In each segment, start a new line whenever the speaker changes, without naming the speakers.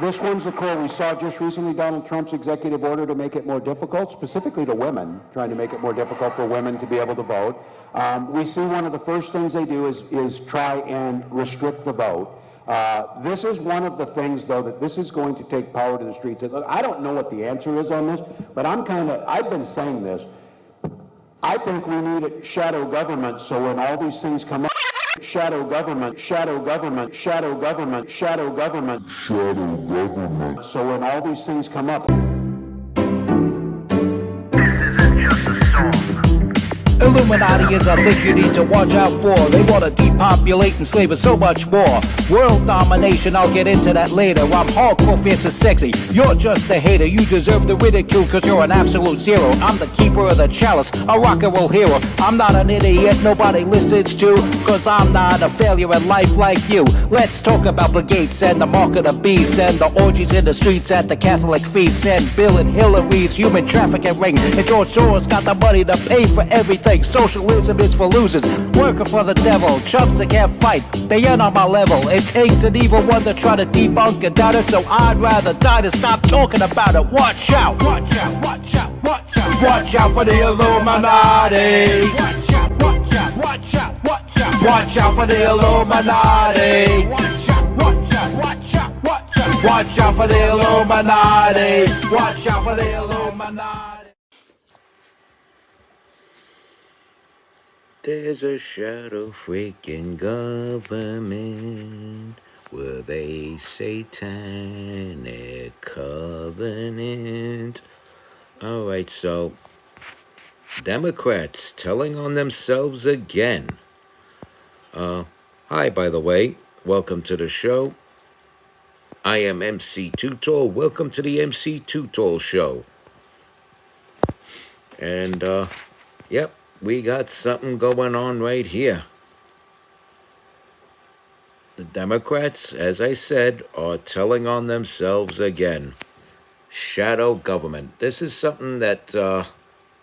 This one's the core. We saw just recently Donald Trump's executive order to make it more difficult, specifically to women, trying to make it more difficult for women to be able to vote. We see one of the first things they do is try and restrict the vote. This is one of the things, though, that this is going to take power to the streets. Look, I don't know what the answer is on this, but I've been saying this. I think we need a shadow government, so when all these things come up, shadow government, shadow government, shadow government, shadow government, shadow government. So when all these things come up.
Illuminati is a thing you need to watch out for. They want to depopulate and slave us so much more. World domination, I'll get into that later. I'm hardcore, fierce and sexy. You're just a hater. You deserve the ridicule because you're an absolute zero. I'm the keeper of the chalice, a rock and roll hero. I'm not an idiot nobody listens to, because I'm not a failure in life like you. Let's talk about Bill Gates and the mark of the beast and the orgies in the streets at the Catholic feasts and Bill and Hillary's human trafficking ring. And George Soros got the money to pay for everything. Socialism is for losers, working for the devil. Chumps that can't fight, they ain't on my level. It takes an evil one to try to debunk and doubt it, so I'd rather die than stop talking about it. Watch out, watch out, watch out, watch out. Watch out for the Illuminati. Watch out, watch out, watch out, watch out. Watch out for the Illuminati. Watch out, watch out, watch out, watch out. Watch out for the Illuminati. Watch out for the Illuminati. There's a shadow freaking government with a satanic covenant. Alright, so Democrats telling on themselves again. Hi, by the way. Welcome to the show. I am MC Too Tall. Welcome to the MC Too Tall show. And, yep. We got something going on right here. The Democrats, as I said, are telling on themselves again. Shadow government. This is something that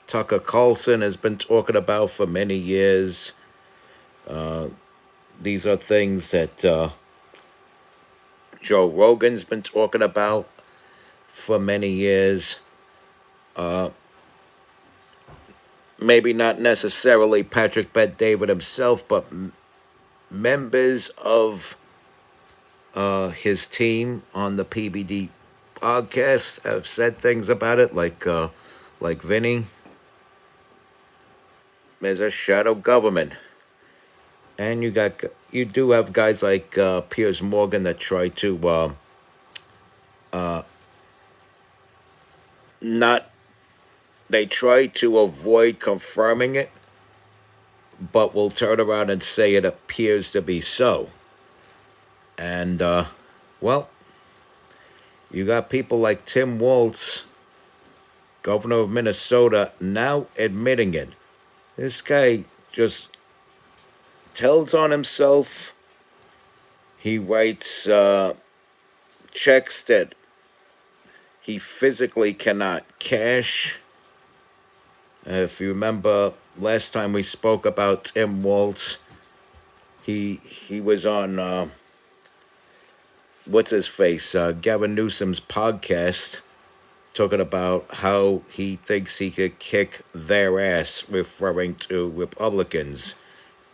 Tucker Carlson has been talking about for many years. These are things that Joe Rogan's been talking about for many years. Maybe not necessarily Patrick Bet-David himself, but members of his team on the PBD podcast have said things about it, like Vinny. There's a shadow government, and you do have guys like Piers Morgan that try to They try to avoid confirming it, but will turn around and say it appears to be so. And, well, you got people like Tim Walz, governor of Minnesota, now admitting it. This guy just tells on himself. He writes checks that he physically cannot cash. If you remember last time we spoke about Tim Walz, he was on what's his face, Gavin Newsom's podcast, talking about how he thinks he could kick their ass, referring to Republicans,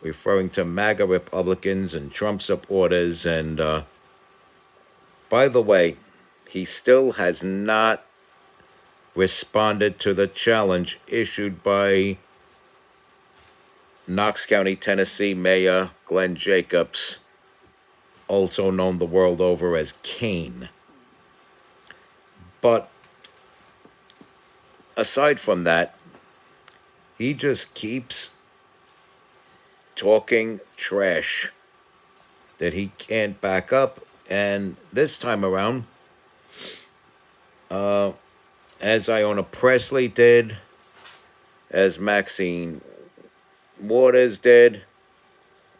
referring to MAGA Republicans and Trump supporters. And by the way, he still has not responded to the challenge issued by Knox County, Tennessee Mayor Glenn Jacobs, also known the world over as Kane. But aside from that, he just keeps talking trash that he can't back up. And this time around, as Iona Presley did, as Maxine Waters did,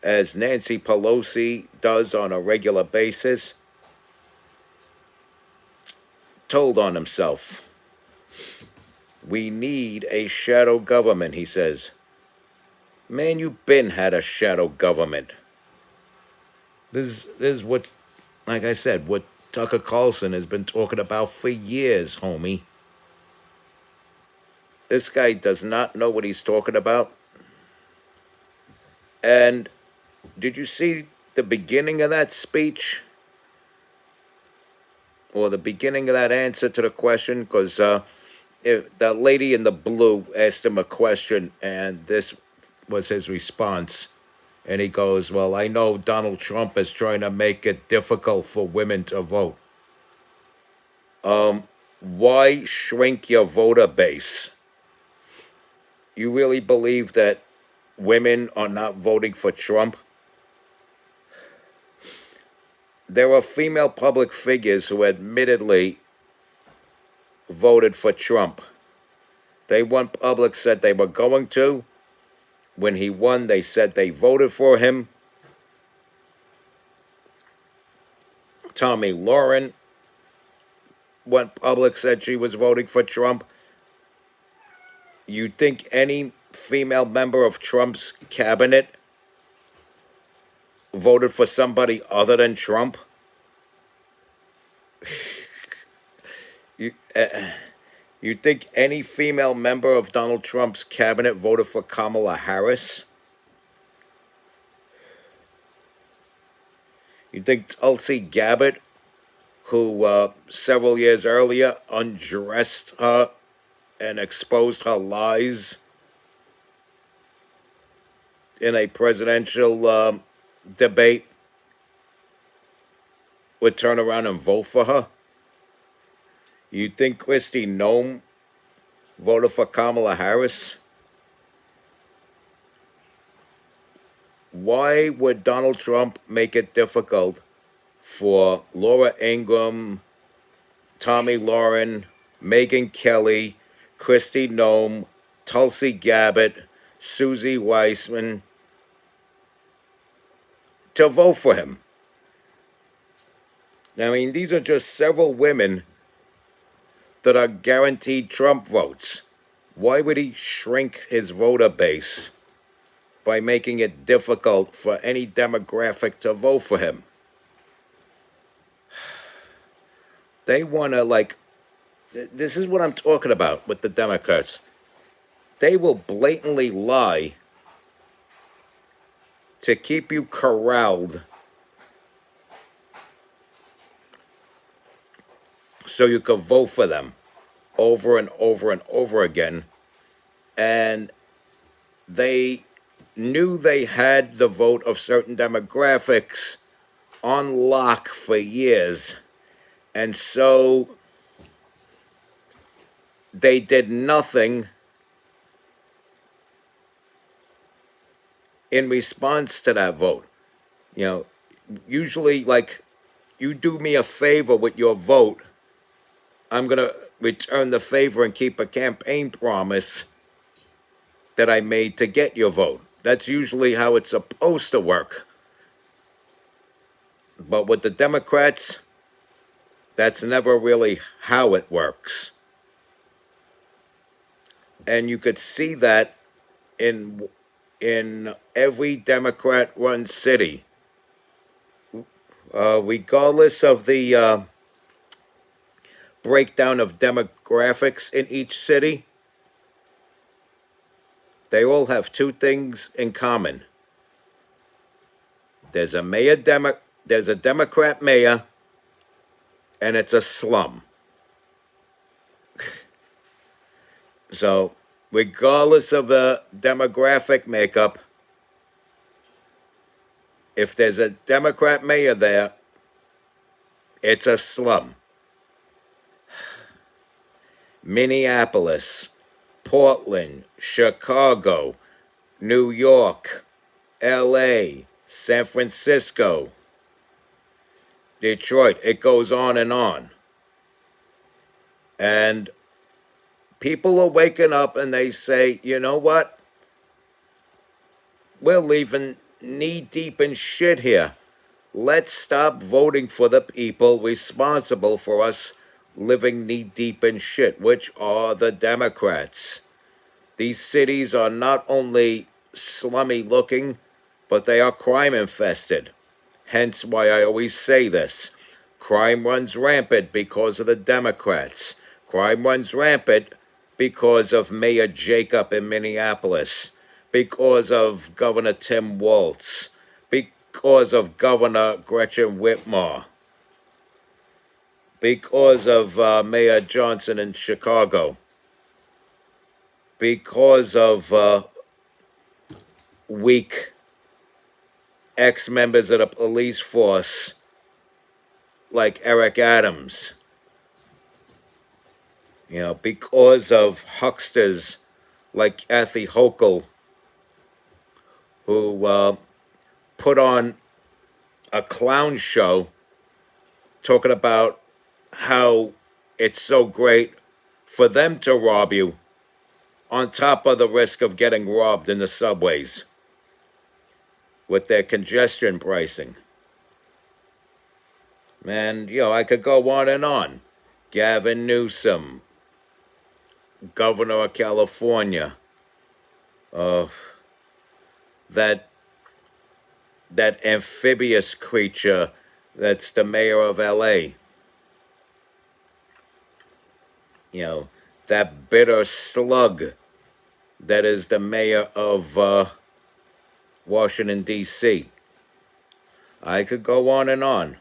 as Nancy Pelosi does on a regular basis, told on himself. We need a shadow government, he says. Man, you been had a shadow government. This is what, like I said, what Tucker Carlson has been talking about for years, homie. This guy does not know what he's talking about. And did you see the beginning of that speech? Or the beginning of that answer to the question? Because that lady in the blue asked him a question, and this was his response. And he goes, well, I know Donald Trump is trying to make it difficult for women to vote. Why shrink your voter base? You really believe that women are not voting for Trump? There are female public figures who admittedly voted for Trump. They went public, said they were going to. When he won, they said they voted for him. Tomi Lahren went public, said she was voting for Trump. You think any female member of Trump's cabinet voted for somebody other than Trump? You think any female member of Donald Trump's cabinet voted for Kamala Harris? You think Tulsi Gabbard, who several years earlier undressed her and exposed her lies in a presidential debate, would turn around and vote for her? You think Kristi Noem voted for Kamala Harris? Why would Donald Trump make it difficult for Laura Ingraham, Tomi Lahren, Megyn Kelly, Kristi Noem, Tulsi Gabbard, Susie Weissman to vote for him? I mean, these are just several women that are guaranteed Trump votes. Why would he shrink his voter base by making it difficult for any demographic to vote for him? They want to, this is what I'm talking about with the Democrats. They will blatantly lie to keep you corralled so you can vote for them over and over and over again. And they knew they had the vote of certain demographics on lock for years. And so they did nothing in response to that vote. Usually, you do me a favor with your vote, I'm going to return the favor and keep a campaign promise that I made to get your vote. That's usually how it's supposed to work. But with the Democrats, that's never really how it works. And you could see that in every Democrat-run city, regardless of the breakdown of demographics in each city, they all have two things in common. There's a Democrat mayor, and it's a slum. So, regardless of the demographic makeup, if there's a Democrat mayor there, it's a slum. Minneapolis, Portland, Chicago, New York, LA, San Francisco, Detroit, it goes on and on. And people are waking up and they say, you know what? We're leaving knee deep in shit here. Let's stop voting for the people responsible for us living knee deep in shit, which are the Democrats. These cities are not only slummy looking, but they are crime infested. Hence why I always say this. Crime runs rampant because of the Democrats. Crime runs rampant because of Mayor Jacob in Minneapolis, because of Governor Tim Walz, because of Governor Gretchen Whitmer, because of Mayor Johnson in Chicago, because of weak ex-members of the police force like Eric Adams, because of hucksters like Kathy Hochul, who put on a clown show talking about how it's so great for them to rob you on top of the risk of getting robbed in the subways with their congestion pricing. And, I could go on and on. Gavin Newsom, Governor of California, uh, that amphibious creature that's the mayor of LA. That bitter slug that is the mayor of Washington, D.C. I could go on and on.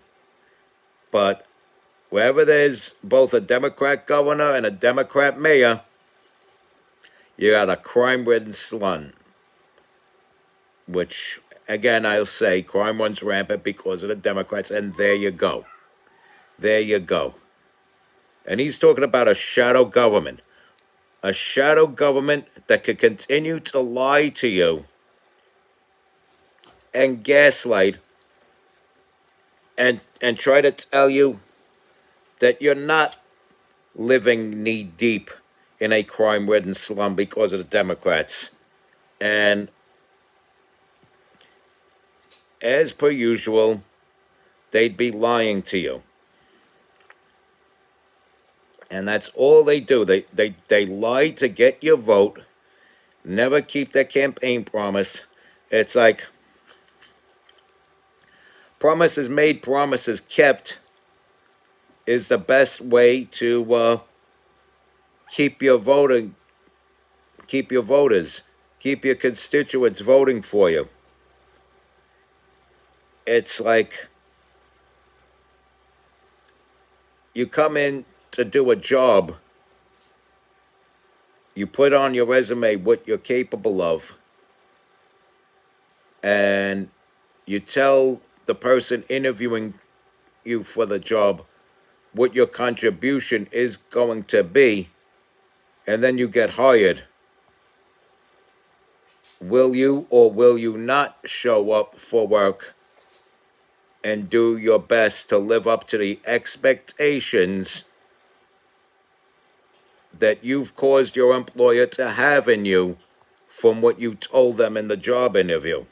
But wherever there's both a Democrat governor and a Democrat mayor, you got a crime-ridden slum. Which, again, I'll say, crime runs rampant because of the Democrats, and there you go. There you go. And he's talking about a shadow government. A shadow government that could continue to lie to you and gaslight and try to tell you that you're not living knee-deep in a crime-ridden slum because of the Democrats. And as per usual, they'd be lying to you. And that's all they do. They lie to get your vote, never keep their campaign promise. It's like promises made, promises kept is the best way to keep your voters, keep your constituents voting for you. It's like you come in to do a job, you put on your resume what you're capable of, and you tell the person interviewing you for the job what your contribution is going to be, and then you get hired. Will you or will you not show up for work and do your best to live up to the expectations that you've caused your employer to have in you from what you told them in the job interview?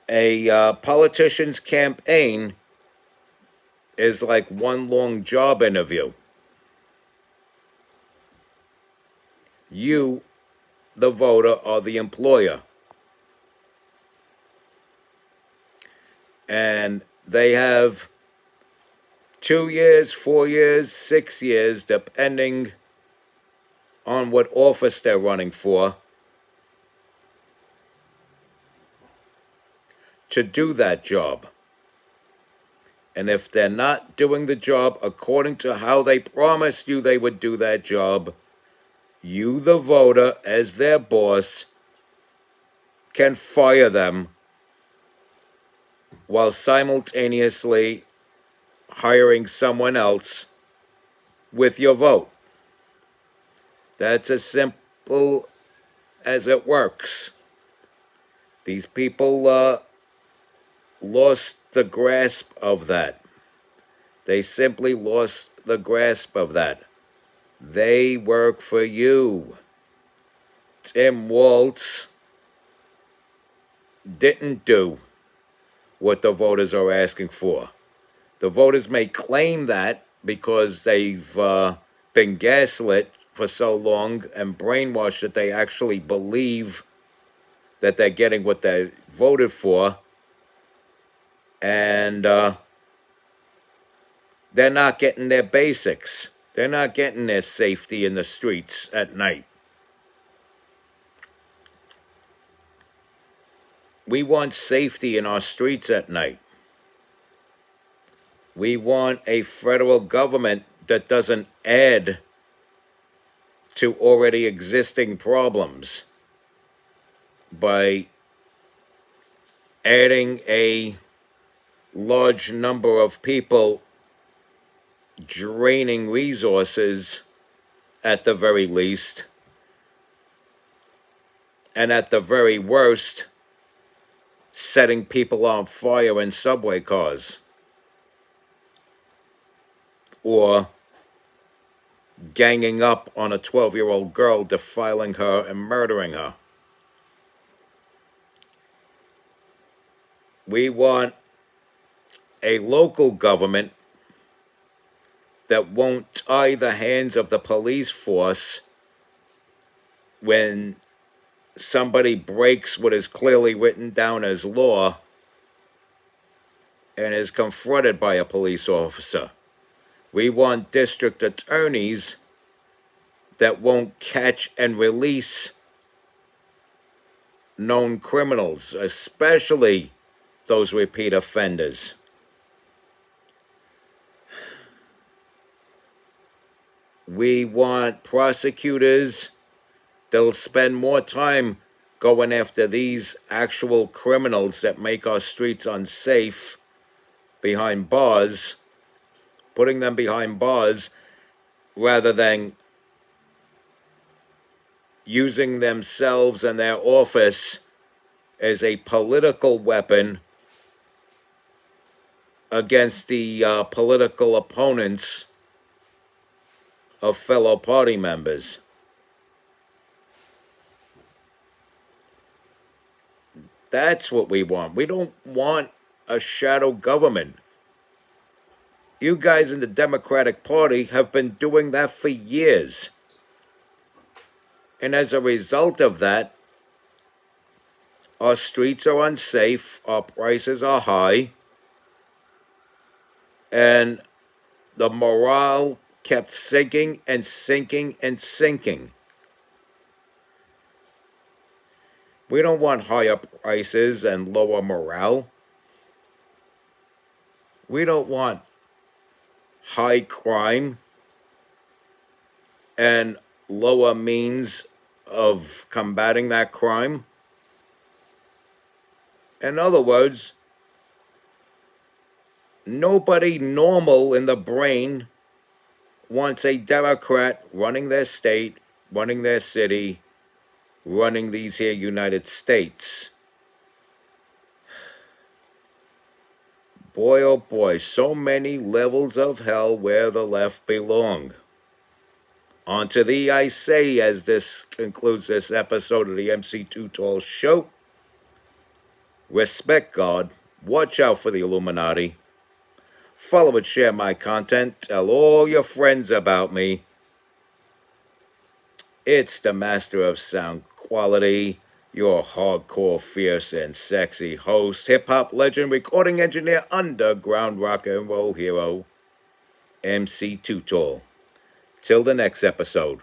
A politician's campaign is like one long job interview. You, the voter, are the employer. And they have 2 years, 4 years, 6 years, depending on what office they're running for, to do that job. And if they're not doing the job according to how they promised you they would do that job, you, the voter, as their boss, can fire them while simultaneously hiring someone else with your vote. That's as simple as it works. These people lost the grasp of that. They simply lost the grasp of that. They work for you. Tim Walz didn't do what the voters are asking for. The voters may claim that because they've been gaslit for so long and brainwashed that they actually believe that they're getting what they voted for, and they're not getting their basics. They're not getting their safety in the streets at night. We want safety in our streets at night. We want a federal government that doesn't add to already existing problems by adding a large number of people, draining resources at the very least, and at the very worst, setting people on fire in subway cars, or ganging up on a 12-year-old girl, defiling her and murdering her. We want a local government that won't tie the hands of the police force when somebody breaks what is clearly written down as law and is confronted by a police officer. We want district attorneys that won't catch and release known criminals, especially those repeat offenders. We want prosecutors that'll spend more time going after these actual criminals that make our streets unsafe behind bars, putting them behind bars, rather than using themselves and their office as a political weapon against the political opponents of fellow party members. That's what we want. We don't want a shadow government. You guys in the Democratic Party have been doing that for years. And as a result of that, our streets are unsafe, our prices are high, and the morale kept sinking and sinking and sinking. We don't want higher prices and lower morale. We don't want high crime and lower means of combating that crime. In other words, nobody normal in the brain wants a Democrat running their state, running their city, running these here United States. Boy, oh boy, so many levels of hell where the left belong. On to thee I say, as this concludes this episode of the MC Too Tall Show. Respect God, watch out for the Illuminati, follow and share my content, tell all your friends about me. It's the master of sound quality, your hardcore, fierce, and sexy host, hip-hop legend, recording engineer, underground rock and roll hero, MC Too Tall. Till the next episode.